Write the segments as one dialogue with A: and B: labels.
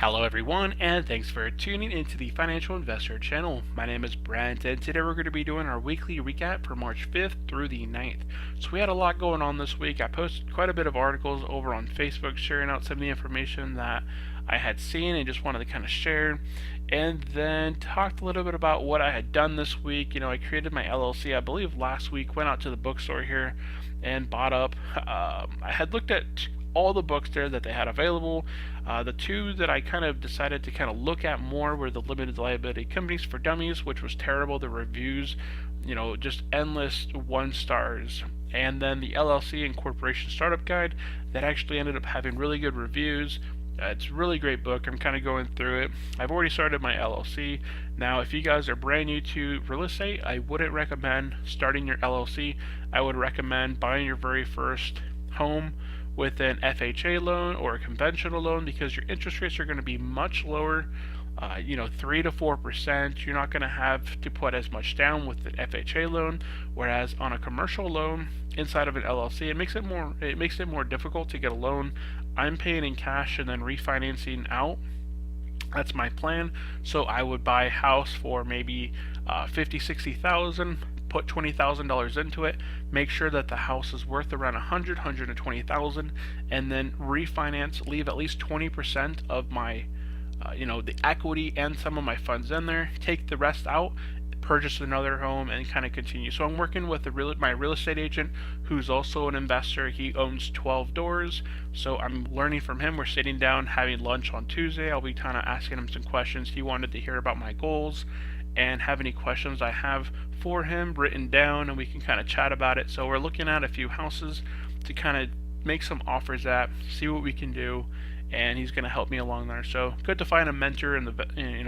A: Hello everyone, and thanks for tuning into the Financial Investor channel. My name is Brent, and today we're going to be doing our weekly recap for March 5th through the 9th. So we had a lot going on this week. I posted quite a bit of articles over on Facebook sharing out some of the information that I had seen and just wanted to kind of share, and then talked a little bit about what I had done this week. I created my LLC, I believe last week, went out to the bookstore here and bought up. I had looked at all the books there that they had available. The two that I kind of decided to kind of look at more were the limited liability companies for dummies, which was terrible. The reviews, just endless 1 stars. And then the LLC and Corporation Startup Guide that actually ended up having really good reviews. It's a really great book. I'm kind of going through it. I've already started my LLC. Now, if you guys are brand new to real estate, I wouldn't recommend starting your LLC. I would recommend buying your very first home with an FHA loan or a conventional loan, because your interest rates are going to be much lower, 3 to 4%. You're not going to have to put as much down with an FHA loan, whereas on a commercial loan inside of an LLC, it makes it more difficult to get a loan. I'm paying in cash and then refinancing out. That's my plan. So I would buy a house for maybe 50, 60,000. Put $20,000 into it, make sure that the house is worth around 120,000, and then refinance, leave at least 20% of my, the equity and some of my funds in there, take the rest out, purchase another home, and kind of continue. So I'm working with my real estate agent, who's also an investor. He owns 12 doors, so I'm learning from him. We're sitting down having lunch on Tuesday. I'll be kind of asking him some questions. He wanted to hear about my goals and have any questions I have for him written down, and we can kind of chat about it. So we're looking at a few houses to kind of make some offers at, see what we can do, and he's going to help me along there. So good to find a mentor in the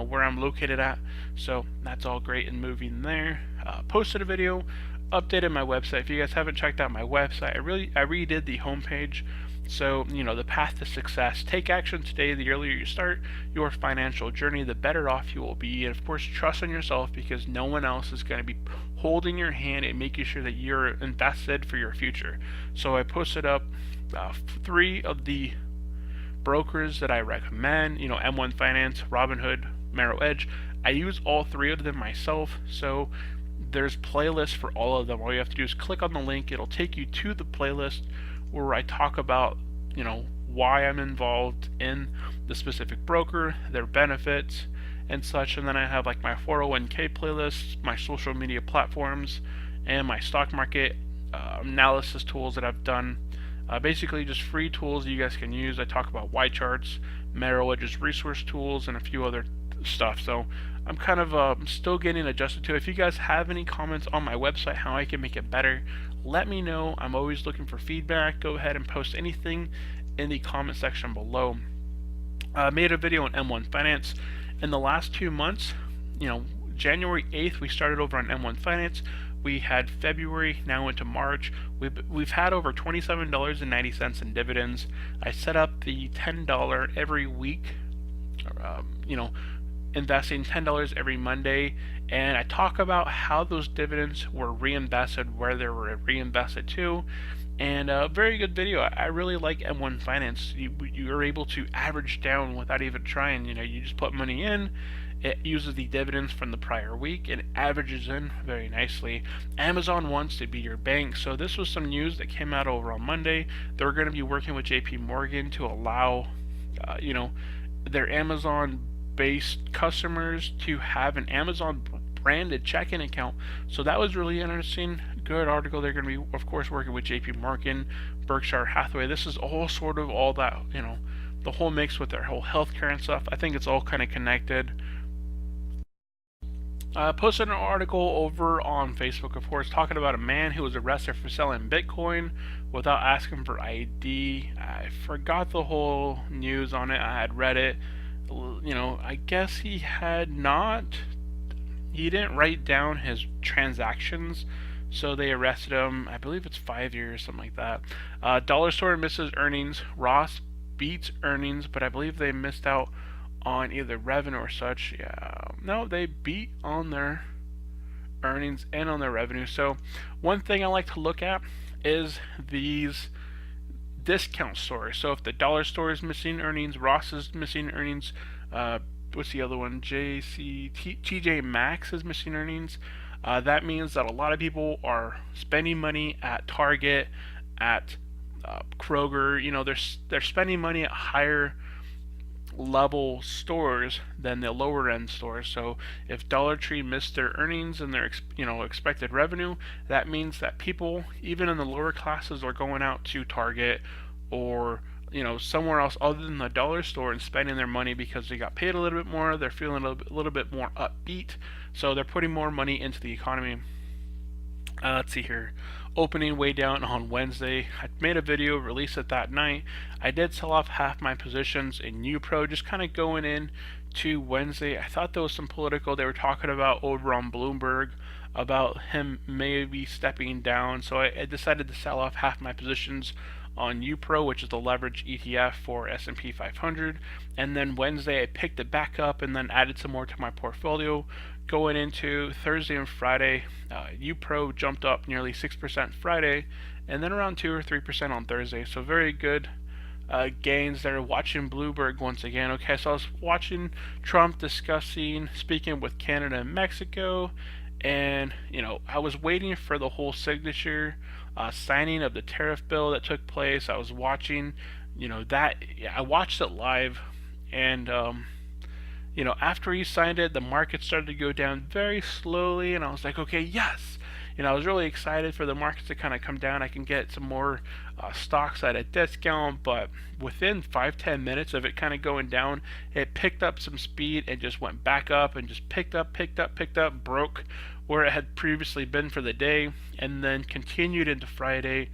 A: where I'm located at. So that's all great and moving there. Posted a video, updated my website. If you guys haven't checked out my website, I redid the homepage. So, the path to success. Take action today. The earlier you start your financial journey, the better off you will be. And of course, trust in yourself, because no one else is going to be holding your hand and making sure that you're invested for your future. So I posted up 3 of the brokers that I recommend, M1 Finance, Robinhood, Merrill Edge. I use all 3 of them myself. So there's playlists for all of them. All you have to do is click on the link. It'll take you to the playlist where I talk about, why I'm involved in the specific broker, their benefits, and such. And then I have like my 401k playlists, my social media platforms, and my stock market analysis tools that I've done. Basically just free tools that you guys can use. I talk about Y charts, Merrill Edge's resource tools, and a few other stuff. So I'm kind of still getting adjusted to it. If you guys have any comments on my website, how I can make it better, let me know. I'm always looking for feedback. Go ahead and post anything in the comment section below. I made a video on M1 Finance. In the last 2 months, January 8th, we started over on M1 Finance. We had February, now into March. We've had over $27.90 in dividends. I set up the $10 every week, investing $10 every Monday, and I talk about how those dividends were reinvested, where they were reinvested to, and a very good video. I really like M1 Finance. You are able to average down without even trying. You just put money in. It uses the dividends from the prior week and averages in very nicely. Amazon wants to be your bank, so this was some news that came out over on Monday. They're going to be working with JP Morgan to allow, their Amazon-based customers to have an Amazon branded checking account. So that was really interesting. Good article. They're going to be, of course, working with JP Morgan, Berkshire Hathaway. This is all sort of all that, the whole mix with their whole healthcare and stuff. I think it's all kind of connected. Posted an article over on Facebook, of course, talking about a man who was arrested for selling Bitcoin without asking for ID. I forgot the whole news on it. I had read it. I guess he didn't write down his transactions, so they arrested him. I believe it's 5 years, something like that. Dollar Store misses earnings. Ross beats earnings, but I believe they missed out on either revenue or such. No, they beat on their earnings and on their revenue. So one thing I like to look at is these discount stores. So if the dollar store is missing earnings, Ross is missing earnings, what's the other one? TJ Maxx is missing earnings. That means that a lot of people are spending money at Target, at Kroger. They're spending money at higher level stores than the lower end stores. So if Dollar Tree missed their earnings and their expected revenue, that means that people even in the lower classes are going out to Target or somewhere else other than the dollar store and spending their money because they got paid a little bit more. They're feeling a little bit more upbeat, so they're putting more money into the economy. Let's see here. Opening way down on Wednesday. I made a video, released it that night. I did sell off half my positions in UPro, just kind of going in to Wednesday. I thought there was some political they were talking about over on Bloomberg about him maybe stepping down, so I decided to sell off half my positions on UPro, which is the leverage ETF for S&P 500. And then Wednesday I picked it back up and then added some more to my portfolio. Going into Thursday and Friday, UPro jumped up nearly 6% Friday, and then around 2 or 3% on Thursday. So very good gains there. Watching Bloomberg once again. Okay, so I was watching Trump speaking with Canada and Mexico, and I was waiting for the whole signature signing of the tariff bill that took place. I was watching, I watched it live, and after he signed it, the market started to go down very slowly, and I was like, okay, yes. I was really excited for the markets to kind of come down. I can get some more stocks at a discount, but within 5-10 minutes of it kind of going down, it picked up some speed and just went back up and just picked up, broke where it had previously been for the day, and then continued into Friday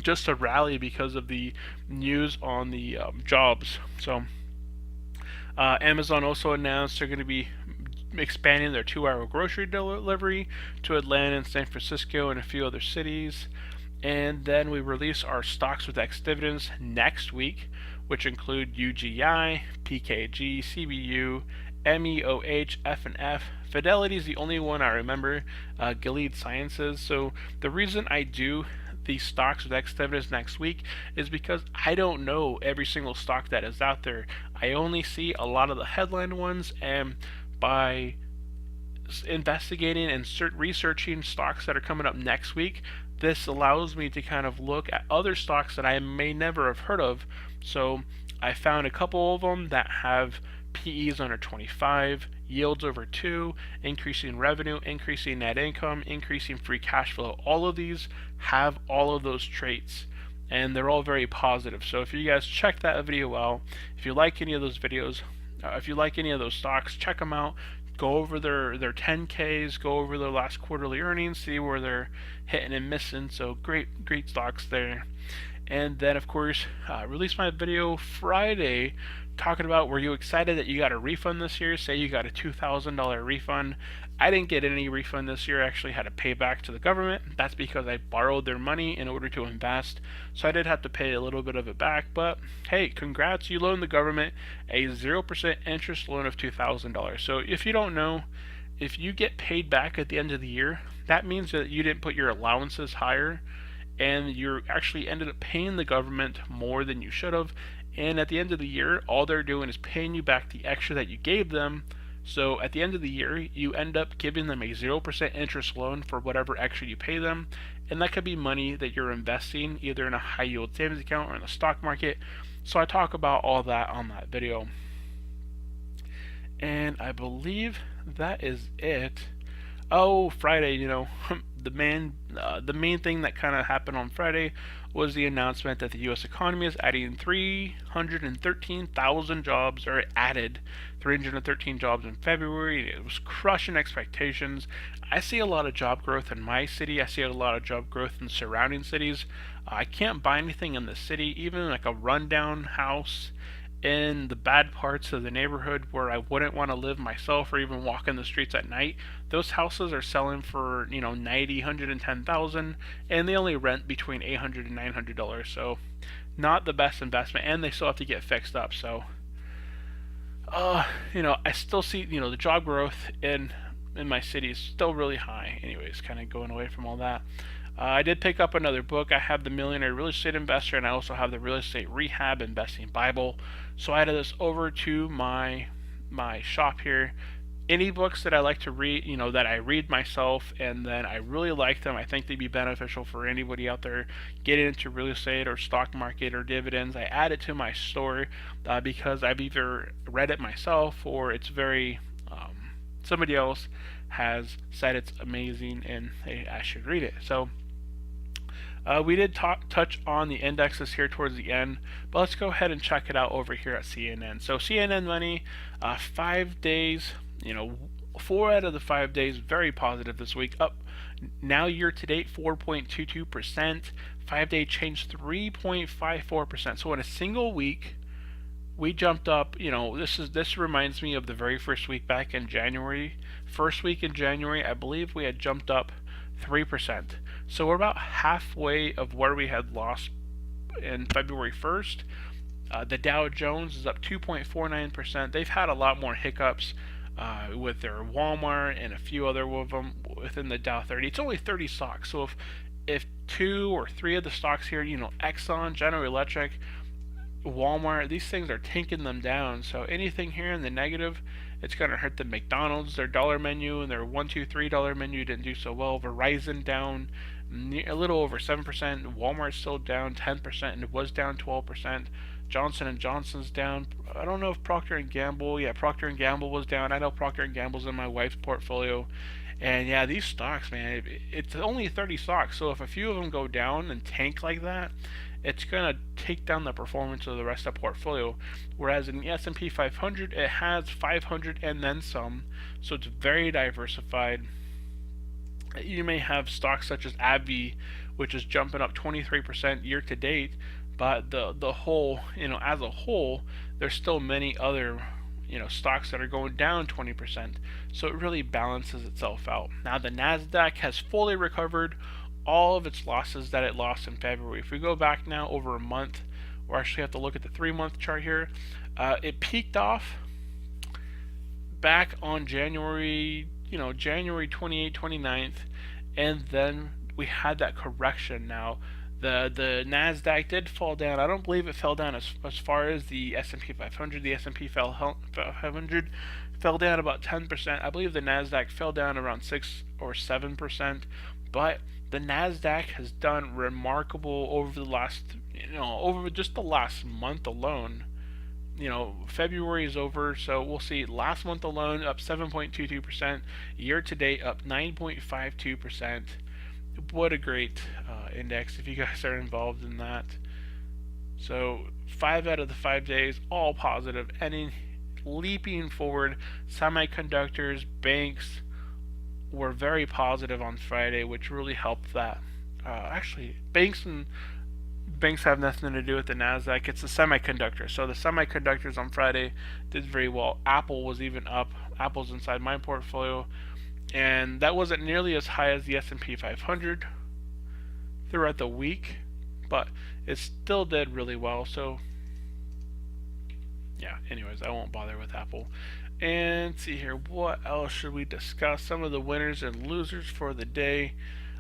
A: just a rally because of the news on the jobs. So Amazon also announced they're going to be expanding their 2-hour grocery delivery to Atlanta and San Francisco and a few other cities. And then we release our stocks with ExDividends next week, which include UGI, PKG, CBU, MEOH, F&F. Fidelity is the only one I remember, Gilead Sciences. So the reason I do these stocks with ExDividends next week is because I don't know every single stock that is out there. I only see a lot of the headline ones, and by investigating and researching stocks that are coming up next week, this allows me to kind of look at other stocks that I may never have heard of. So I found a couple of them that have PEs under 25, yields over 2, increasing revenue, increasing net income, increasing free cash flow. All of these have all of those traits, and they're all very positive. So if you guys check that video out, if you like any of those videos, if you like any of those stocks, check them out. Go over their 10Ks, go over their last quarterly earnings, see where they're hitting and missing. So great stocks there. And then of course, released my video Friday talking about, were you excited that you got a refund this year? Say you got a $2,000 refund. I didn't get any refund this year. I actually had to pay back to the government. That's because I borrowed their money in order to invest. So I did have to pay a little bit of it back. But hey, congrats, you loaned the government a 0% interest loan of $2,000. So if you don't know, if you get paid back at the end of the year, that means that you didn't put your allowances higher, and you actually ended up paying the government more than you should have. And at the end of the year, all they're doing is paying you back the extra that you gave them. So at the end of the year, you end up giving them a 0% interest loan for whatever extra you pay them. And that could be money that you're investing either in a high yield savings account or in the stock market. So I talk about all that on that video. And I believe that is it. Oh, Friday, the main thing that kind of happened on Friday was the announcement that the U.S. economy is adding 313,000 jobs, or added 313 jobs in February. It was crushing expectations. I see a lot of job growth in my city. I see a lot of job growth in surrounding cities. I can't buy anything in the city, even like a rundown house in the bad parts of the neighborhood where I wouldn't want to live myself or even walk in the streets at night. Those houses are selling for, 90, 110,000, and they only rent between $800 and $900. So not the best investment, and they still have to get fixed up. So I still see, the job growth in my city is still really high. Anyways, kind of going away from all that. I did pick up another book. I have the Millionaire Real Estate Investor, and I also have the Real Estate Rehab Investing Bible. So I added this over to my shop here. Any books that I like to read, that I read myself, and then I really like them. I think they'd be beneficial for anybody out there getting into real estate or stock market or dividends. I add it to my store because I've either read it myself or it's very somebody else has said it's amazing and I should read it. So we did touch on the indexes here towards the end, but let's go ahead and check it out over here at CNN. So CNN Money, 5 days, 4 out of the 5 days very positive this week, up now year to date 4.22%, 5-day change 3.54%. So in a single week, we jumped up. This reminds me of the very first week back in January. First week in January, I believe we had jumped up 3%. So we're about halfway of where we had lost in February 1st. The Dow Jones is up 2.49%. They've had a lot more hiccups with their Walmart and a few other of them within the Dow 30. It's only 30 stocks. So if 2 or 3 of the stocks here, Exxon, General Electric, Walmart, these things are tanking them down. So anything here in the negative, it's going to hurt the McDonald's. Their dollar menu and their $1, $2, $3 menu didn't do so well. Verizon down a little over 7%. Walmart still down 10% and it was down 12%. Johnson & Johnson's down. I don't know if Procter & Gamble. Yeah, Procter & Gamble was down. I know Procter & Gamble's in my wife's portfolio. And yeah, these stocks, man, it's only 30 stocks. So if a few of them go down and tank like that, it's going to take down the performance of the rest of the portfolio. Whereas in the S&P 500, it has 500 and then some. So it's very diversified. You may have stocks such as AbbVie, which is jumping up 23% year to date, but the whole, as a whole, there's still many other stocks that are going down 20%. So it really balances itself out. Now the Nasdaq has fully recovered all of its losses that it lost in February. If we go back now over a month, or actually have to look at the 3-month chart here, it peaked off back on January 28th, 29th, and then we had that correction. Now the Nasdaq did fall down. I don't believe it fell down as far as the S&P 500. The S&P 500 fell down about 10%. I believe the Nasdaq fell down around 6 or 7%, but the Nasdaq has done remarkable over the last, over just the last month alone. February is over, so we'll see. Last month alone, up 7.22%. Year to date, up 9.52%. What a great index if you guys are involved in that. So 5 out of the 5 days, all positive. And leaping forward, semiconductors, banks, were very positive on Friday, which really helped that. Actually, banks have nothing to do with the Nasdaq. It's the semiconductors. So the semiconductors on Friday did very well. Apple was even up. Apple's inside my portfolio, and that wasn't nearly as high as the S&P 500 throughout the week, but it still did really well. So yeah. Anyways, I won't bother with Apple. And let's see here, what else should we discuss? Some of the winners and losers for the day.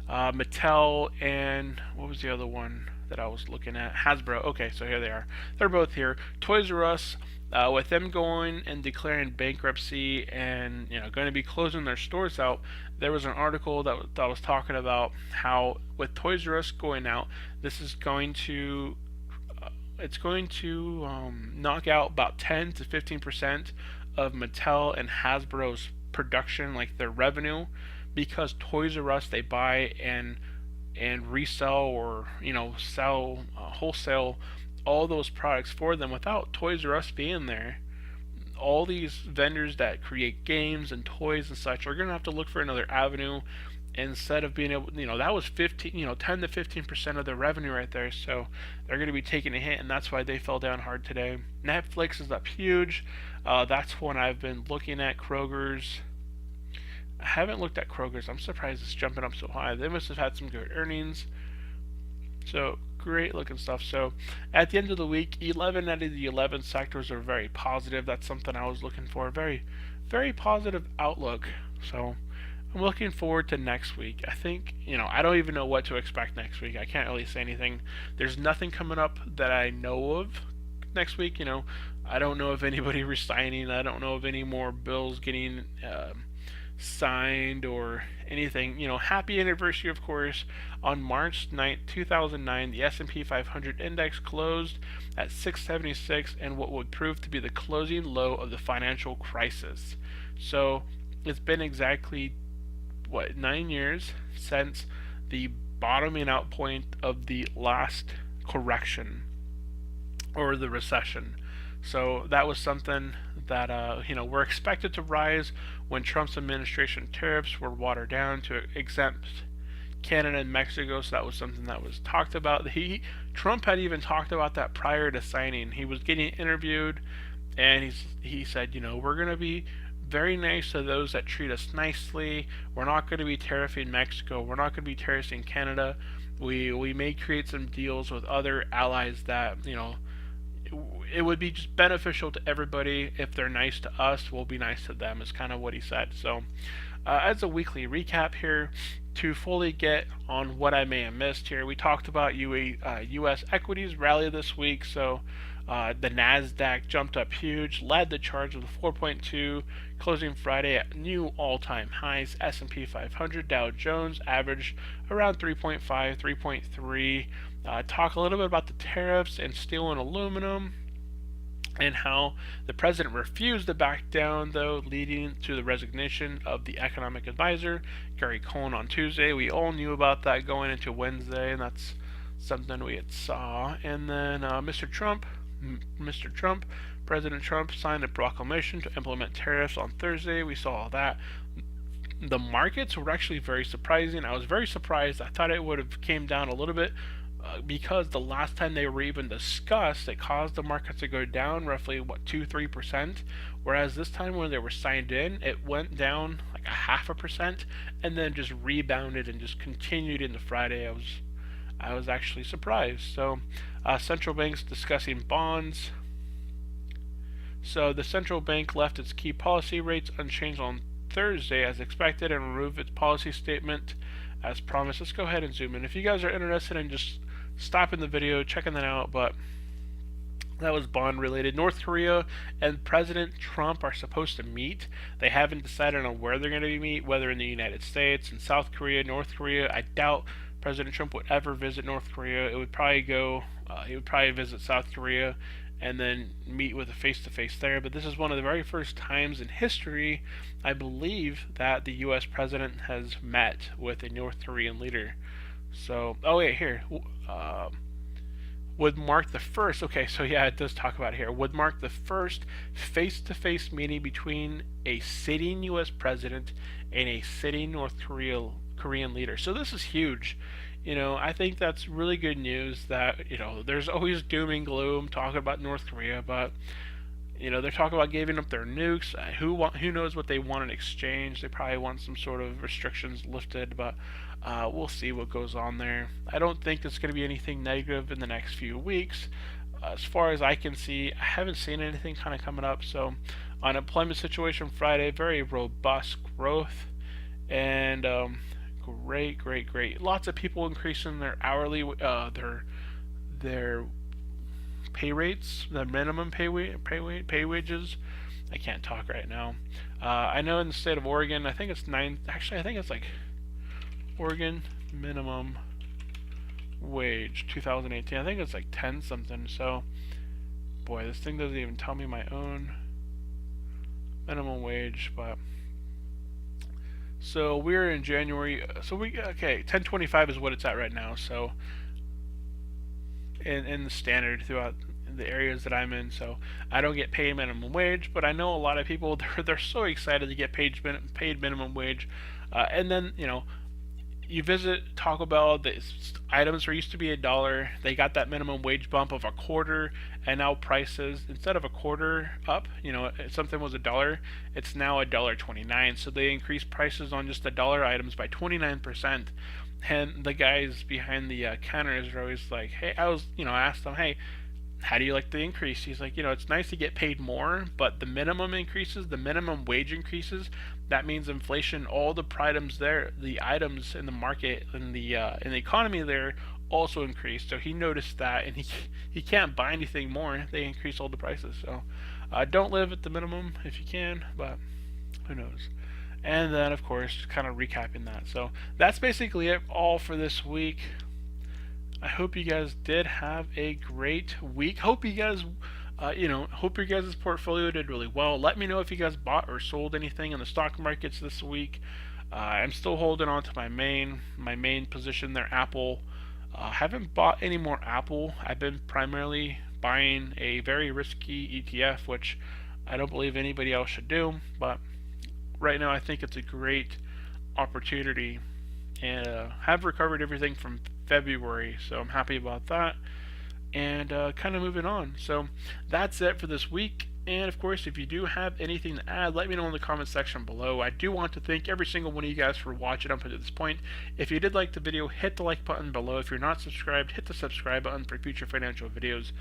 A: Mattel and what was the other one that I was looking at? Hasbro. Okay, so here they are. They're both here. Toys R Us, with them going and declaring bankruptcy and going to be closing their stores out. There was an article that was talking about how with Toys R Us going out, this is going to knock out about 10 to 15% of Mattel and Hasbro's production, like their revenue, because Toys R Us, they buy and resell or sell wholesale all those products for them. Without Toys R Us being there, all these vendors that create games and toys and such are going to have to look for another avenue. Instead of being able, that was 10 to 15% of their revenue right there. So they're going to be taking a hit, and that's why they fell down hard today. Netflix is up huge. That's one I've been looking at. Kroger's. I haven't looked at Kroger's. I'm surprised it's jumping up so high. They must have had some good earnings. So great looking stuff. So at the end of the week, 11 out of the 11 sectors are very positive. That's something I was looking for. Very, very positive outlook. So I'm looking forward to next week. I think, I don't even know what to expect next week. I can't really say anything. There's nothing coming up that I know of next week. I don't know of anybody resigning. I don't know of any more bills getting signed or anything. Happy anniversary, of course. On March 9th, 2009, the S&P 500 index closed at 676 and what would prove to be the closing low of the financial crisis. So it's been exactly 9 years since the bottoming out point of the last correction or the recession. So that was something that were expected to rise when Trump's administration tariffs were watered down to exempt Canada and Mexico. So that was something that was talked about. Trump had even talked about that prior to signing. He was getting interviewed, and he said, we're going to be very nice to those that treat us nicely. We're not going to be tariffing Mexico. We're not going to be tariffing Canada. We may create some deals with other allies that it would be just beneficial to everybody. If they're nice to us, we'll be nice to them, is kind of what he said. So as a weekly recap here, to fully get on what I may have missed here, we talked about U.S. equities rally this week. So the Nasdaq jumped up huge, led the charge with a 4.2, closing Friday at new all-time highs. S&P 500, Dow Jones averaged around 3.5, 3.3. Talk a little bit about the tariffs and steel and aluminum, and how the president refused to back down, though, leading to the resignation of the economic advisor, Gary Cohn, on Tuesday. We all knew about that going into Wednesday, and that's something we had saw. And then Mr. Trump, President Trump, signed a proclamation to implement tariffs on Thursday. We saw all that. The markets were actually very surprising. I was very surprised. I thought it would have came down a little bit, because the last time they were even discussed, it caused the markets to go down roughly 2-3%, whereas this time when they were signed in, it went down like 0.5%, and then just rebounded and just continued into Friday. I was actually surprised. So central banks discussing bonds. So the central bank left its key policy rates unchanged on Thursday as expected and removed its policy statement as promised. Let's go ahead and zoom in. If you guys are interested in just stopping the video, checking that out, but that was bond related. North Korea and President Trump are supposed to meet. They haven't decided on where they're going to meet, whether in the United States, in South Korea, North Korea. I doubt President Trump would ever visit North Korea. It would probably he would probably visit South Korea and then meet with a face-to-face there. But this is one of the very first times in history, I believe, that the U.S. president has met with a North Korean leader. So, here, would mark the first, okay, so yeah, it does talk about it here, would mark the first face-to-face meeting between a sitting U.S. president and a sitting North Korean leader. So this is huge. I think that's really good news that, there's always doom and gloom talking about North Korea, but, they're talking about giving up their nukes. Who knows what they want in exchange? They probably want some sort of restrictions lifted, but we'll see what goes on there. I don't think it's going to be anything negative in the next few weeks. As far as I can see, I haven't seen anything kind of coming up. So, unemployment situation Friday, very robust growth, and great. Lots of people increasing their hourly, their pay rates, the minimum pay wages. I can't talk right now. I know in the state of Oregon, I think it's 9. Actually, I think it's like Oregon minimum wage 2018. I think it's like 10 something. So, boy, this thing doesn't even tell me my own minimum wage, but. So we're in January. So 1025 is what it's at right now. So in the standard throughout the areas that I'm in. So I don't get paid minimum wage, but I know a lot of people they're so excited to get paid minimum wage, and then you visit Taco Bell, the items used to be $1. They got that minimum wage bump of a quarter, and now prices, instead of a quarter up, if something was $1, it's now $1.29. So they increased prices on just the dollar items by 29%. And the guys behind the counters are always like, hey, I asked them, hey, how do you like the increase? He's like, it's nice to get paid more, but the minimum increases, the minimum wage increases, that means inflation, all the items there, the items in the market, in the economy there also increased. So he noticed that, and he can't buy anything more. They increase all the prices. So don't live at the minimum if you can, but who knows? And then, of course, kind of recapping that. So that's basically it all for this week. I hope you guys did have a great week. Hope you guys, hope your guys' portfolio did really well. Let me know if you guys bought or sold anything in the stock markets this week. I'm still holding on to my main position there, Apple. Haven't bought any more Apple. I've been primarily buying a very risky ETF, which I don't believe anybody else should do. But right now, I think it's a great opportunity, and have recovered everything from February, so I'm happy about that. And kind of moving on. So that's it for this week. And of course, if you do have anything to add, let me know in the comment section below. I do want to thank every single one of you guys for watching up to this point. If you did like the video, hit the like button below. If you're not subscribed, hit the subscribe button for future financial videos.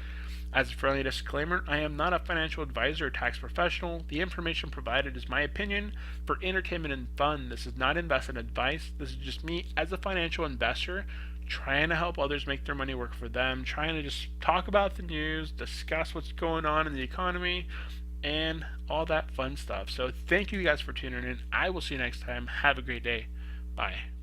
A: As a friendly disclaimer, I am not a financial advisor or tax professional. The information provided is my opinion for entertainment and fun. This is not investment advice. This is just me as a financial investor trying to help others make their money work for them, trying to just talk about the news, discuss what's going on in the economy, and all that fun stuff. So thank you guys for tuning in. I will see you next time. Have a great day. Bye.